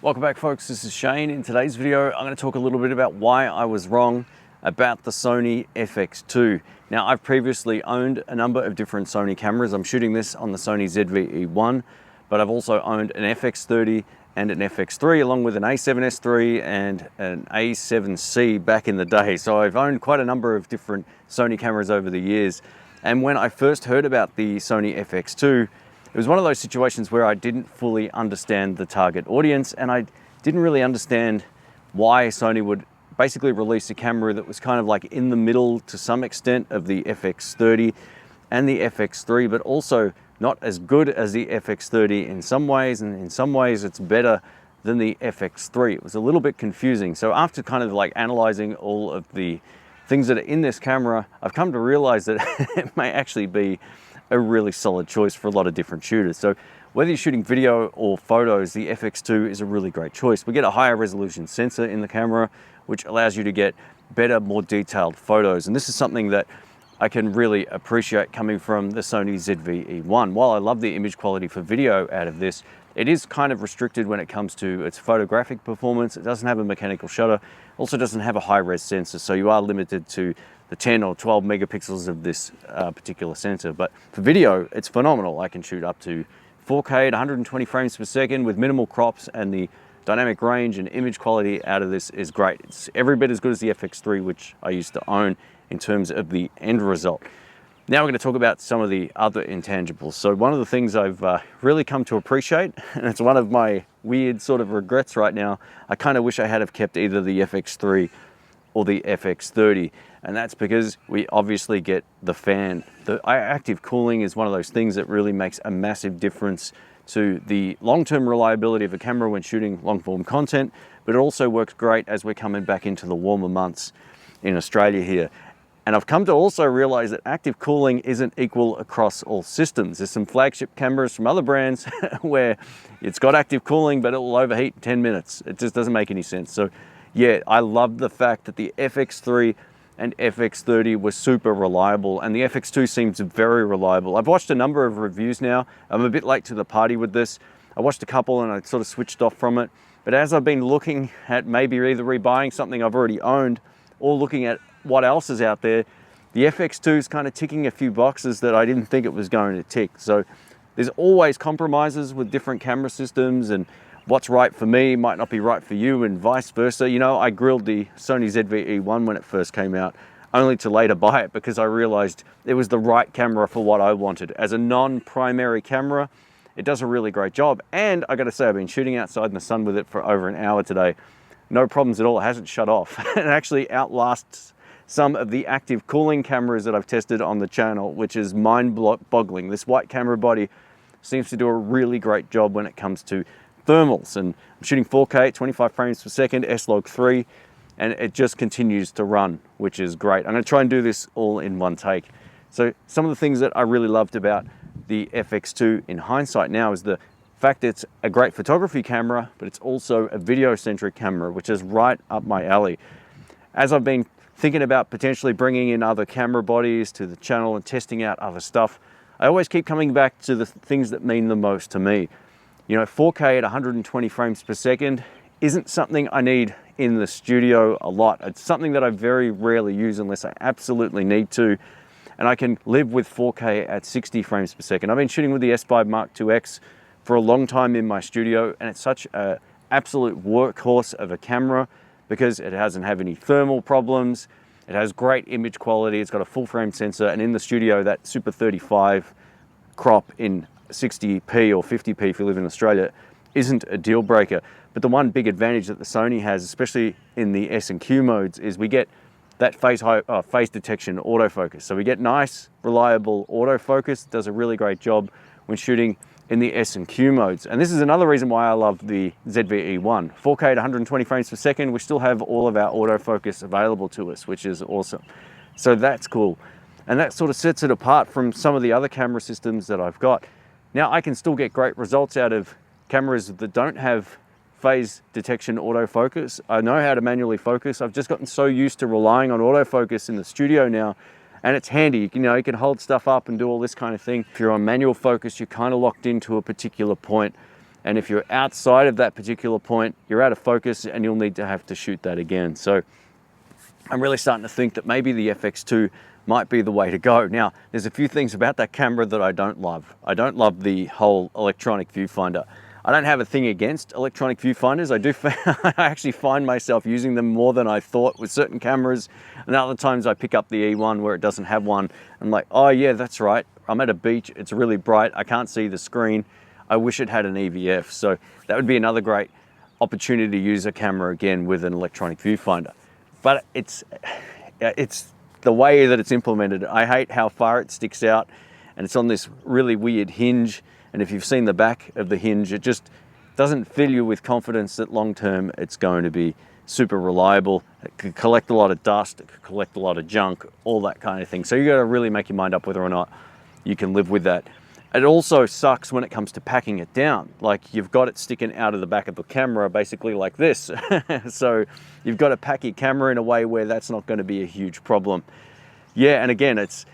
Welcome back, folks. This is Shane. In today's video, I'm going to talk a little bit about why I was wrong about the Sony FX2. Now, I've previously owned a number of different Sony cameras. I'm shooting this on the Sony ZVE1, but I've also owned an FX30 and an FX3, along with an A7S III and an A7C back in the day. So I've owned quite a number of different Sony cameras over the years. And when I first heard about the Sony FX2, it was one of those situations where I didn't fully understand the target audience, and I didn't really understand why Sony would basically release a camera that was kind of like in the middle to some extent of the FX30 and the FX3, but also not as good as the FX30 in some ways, and in some ways it's better than the FX3. It was a little bit confusing. So after kind of like analyzing all of the things that are in this camera, I've come to realize that it may actually be a really solid choice for a lot of different shooters. So whether you're shooting video or photos, the FX2 is a really great choice. We get a higher resolution sensor in the camera, which allows you to get better, more detailed photos. And this is something that I can really appreciate coming from the Sony ZVE1. While I love the image quality for video out of this, it is kind of restricted when it comes to its photographic performance. It doesn't have a mechanical shutter, also doesn't have a high-res sensor, so you are limited to the 10 or 12 megapixels of this particular sensor. But for video, it's phenomenal. I can shoot up to 4K at 120 frames per second with minimal crops, and the dynamic range and image quality out of this is great. It's every bit as good as the FX3, which I used to own, in terms of the end result. Now we're going to talk about some of the other intangibles. So one of the things I've really come to appreciate, and it's one of my weird sort of regrets right now, I kind of wish I had have kept either the FX3 or the FX30, and that's because we obviously get the fan. The active cooling is one of those things that really makes a massive difference to the long-term reliability of a camera when shooting long-form content, but it also works great as we're coming back into the warmer months in Australia here. And I've come to also realize that active cooling isn't equal across all systems. There's some flagship cameras from other brands where it's got active cooling, but it will overheat in 10 minutes. It just doesn't make any sense. So yeah, I love the fact that the FX3 and FX30 were super reliable, and the FX2 seems very reliable. I've watched a number of reviews now. I'm a bit late to the party with this. I watched a couple and I sort of switched off from it. But as I've been looking at maybe either rebuying something I've already owned or looking at what else is out there, the FX2 is kind of ticking a few boxes that I didn't think it was going to tick. So there's always compromises with different camera systems, and what's right for me might not be right for you, and vice versa. You know, I grilled the Sony ZVE1 when it first came out, only to later buy it because I realized it was the right camera for what I wanted. As a non-primary camera, it does a really great job. And I gotta say, I've been shooting outside in the sun with it for over an hour today. No problems at all, it hasn't shut off. It actually outlasts some of the active cooling cameras that I've tested on the channel, which is mind-boggling. This white camera body seems to do a really great job when it comes to thermals, and I'm shooting 4K at 25 frames per second, S-Log 3, and it just continues to run, which is great. I'm going to try and do this all in one take. So some of the things that I really loved about the FX2 in hindsight now is the fact it's a great photography camera, but it's also a video-centric camera, which is right up my alley. As I've been thinking about potentially bringing in other camera bodies to the channel and testing out other stuff, I always keep coming back to the things that mean the most to me. You know, 4K at 120 frames per second isn't something I need in the studio a lot. It's something that I very rarely use unless I absolutely need to. And I can live with 4K at 60 frames per second. I've been shooting with the S5 Mark IIX for a long time in my studio, and it's such an absolute workhorse of a camera because it doesn't have any thermal problems. It has great image quality. It's got a full frame sensor, and in the studio, that Super 35 crop in 60p or 50p if you live in Australia isn't a deal breaker. But the one big advantage that the Sony has, especially in the S and Q modes, is we get that phase detection autofocus. So we get nice, reliable autofocus. It does a really great job when shooting in the S and Q modes. And this is another reason why I love the ZVE1. 4K at 120 frames per second, we still have all of our autofocus available to us, which is awesome. So that's cool. And that sort of sets it apart from some of the other camera systems that I've got. Now I can still get great results out of cameras that don't have phase detection autofocus. I know how to manually focus. I've just gotten so used to relying on autofocus in the studio now, and it's handy. You know, you can hold stuff up and do all this kind of thing. If you're on manual focus, you're kind of locked into a particular point, And if you're outside of that particular point, you're out of focus and you'll need to have to shoot that again. So I'm really starting to think that maybe the FX2 might be the way to go. Now, there's a few things about that camera that I don't love. I don't love the whole electronic viewfinder. I don't have a thing against electronic viewfinders. I actually find myself using them more than I thought with certain cameras. And other times I pick up the E1 where it doesn't have one. I'm like, oh yeah, that's right. I'm at a beach, it's really bright, I can't see the screen. I wish it had an EVF. So that would be another great opportunity to use a camera again with an electronic viewfinder. But it's the way that it's implemented. I hate how far it sticks out, and it's on this really weird hinge. And if you've seen the back of the hinge, it just doesn't fill you with confidence that long term it's going to be super reliable. It could collect a lot of dust, it could collect a lot of junk, all that kind of thing. So you got to really make your mind up whether or not you can live with that. It also sucks when it comes to packing it down. Like, you've got it sticking out of the back of the camera basically like this. So you've got to pack your camera in a way where that's not going to be a huge problem. Yeah, and again, it's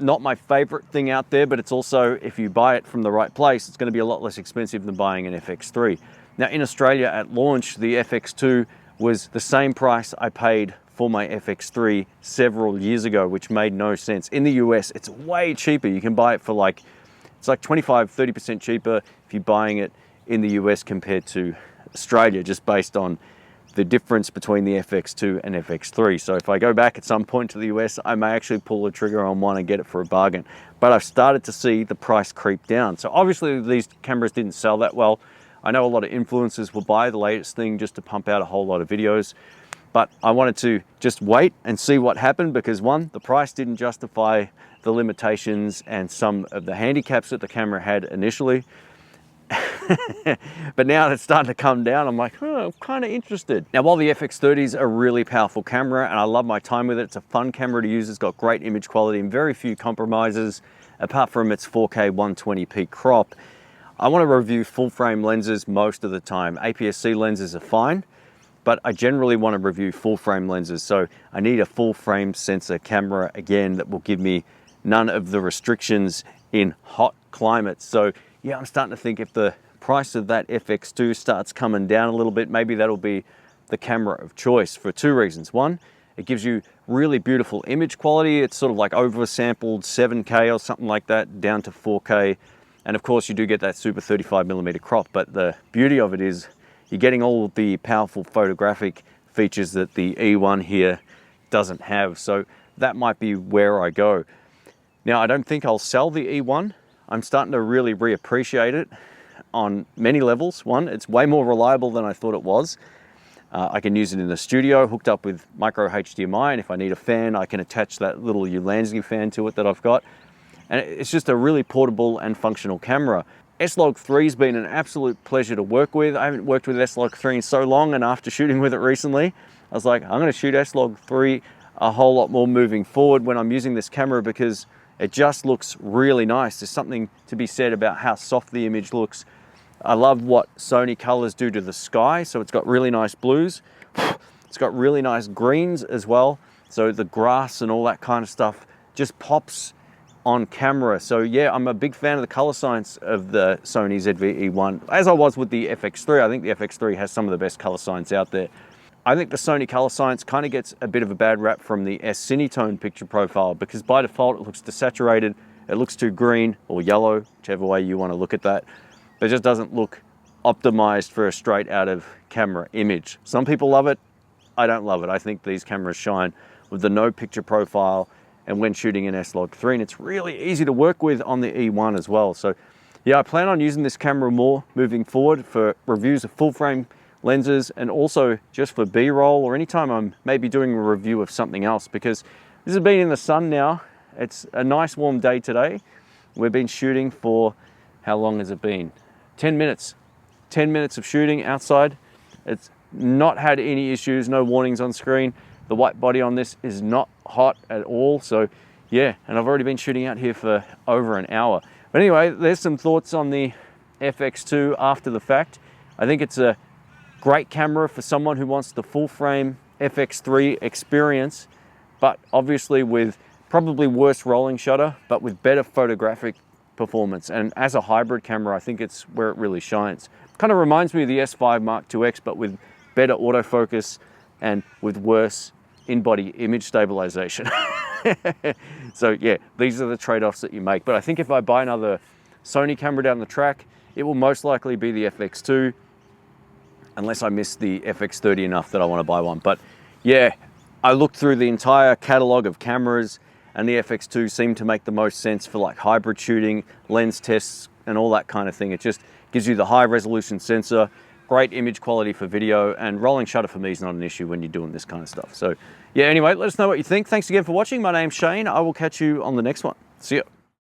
not my favorite thing out there, but it's also, if you buy it from the right place, it's going to be a lot less expensive than buying an FX3. Now in Australia at launch, the FX2 was the same price I paid for my FX3 several years ago, which made no sense. In the US, it's way cheaper. You can buy it for it's like 25–30% cheaper if you're buying it in the US compared to Australia, just based on the difference between the FX2 and FX3. So if I go back at some point to the US, I may actually pull the trigger on one and get it for a bargain. But I've started to see the price creep down. So obviously these cameras didn't sell that well. I know a lot of influencers will buy the latest thing just to pump out a whole lot of videos. But I wanted to just wait and see what happened, because one, the price didn't justify the limitations and some of the handicaps that the camera had initially. But now it's starting to come down, I'm like, oh, I'm kind of interested. Now, while the FX30 is a really powerful camera and I love my time with it, it's a fun camera to use, it's got great image quality and very few compromises apart from its 4K 120p crop. I want to review full frame lenses most of the time. APS-C lenses are fine, but I generally want to review full frame lenses. So I need a full frame sensor camera again that will give me none of the restrictions in hot climates. So yeah, I'm starting to think if the price of that FX2 starts coming down a little bit, maybe that'll be the camera of choice for two reasons. One, it gives you really beautiful image quality. It's sort of like oversampled 7K or something like that down to 4K. And of course you do get that super 35mm crop, but the beauty of it is you're getting all of the powerful photographic features that the E1 here doesn't have. So that might be where I go. Now, I don't think I'll sell the E1. I'm starting to really reappreciate it on many levels. One, it's way more reliable than I thought it was. I can use it in the studio, hooked up with micro HDMI, and if I need a fan, I can attach that little Ulanzi fan to it that I've got. And it's just a really portable and functional camera. S-Log3 has been an absolute pleasure to work with. I haven't worked with S-Log3 in so long, and after shooting with it recently, I was like, I'm going to shoot S-Log3 a whole lot more moving forward when I'm using this camera, because it just looks really nice. There's something to be said about how soft the image looks. I love what Sony colors do to the sky. So it's got really nice blues. It's got really nice greens as well. So the grass and all that kind of stuff just pops on camera. So yeah, I'm a big fan of the color science of the Sony ZVE1. As I was with the FX3, I think the FX3 has some of the best color science out there. I think the Sony color science kind of gets a bit of a bad rap from the S-Cinetone picture profile, because by default it looks desaturated, it looks too green or yellow, whichever way you want to look at that. But it just doesn't look optimized for a straight out of camera image. Some people love it, I don't love it. I think these cameras shine with the no picture profile and when shooting in S-Log3, and it's really easy to work with on the E1 as well. So yeah, I plan on using this camera more moving forward for reviews of full frame lenses, and also just for B-roll or anytime I'm maybe doing a review of something else, because this has been in the sun now. It's a nice warm day today. We've been shooting for, how long has it been? 10 minutes. 10 minutes of shooting outside. It's not had any issues, no warnings on screen. The white body on this is not hot at all. So yeah, and I've already been shooting out here for over an hour. But anyway, there's some thoughts on the FX2 after the fact. I think it's a great camera for someone who wants the full frame FX3 experience, but obviously with probably worse rolling shutter, but with better photographic performance. And as a hybrid camera, I think it's where it really shines. Kind of reminds me of the S5 Mark IIX, but with better autofocus and with worse in-body image stabilization. So yeah, these are the trade-offs that you make. But I think if I buy another Sony camera down the track, it will most likely be the FX2, unless I miss the FX30 enough that I want to buy one. But yeah, I looked through the entire catalog of cameras, and the FX2 seemed to make the most sense for like hybrid shooting, lens tests, and all that kind of thing. It just gives you the high resolution sensor, great image quality for video, and rolling shutter for me is not an issue when you're doing this kind of stuff. So yeah, anyway, let us know what you think. Thanks again for watching. My name's Shane. I will catch you on the next one. See ya.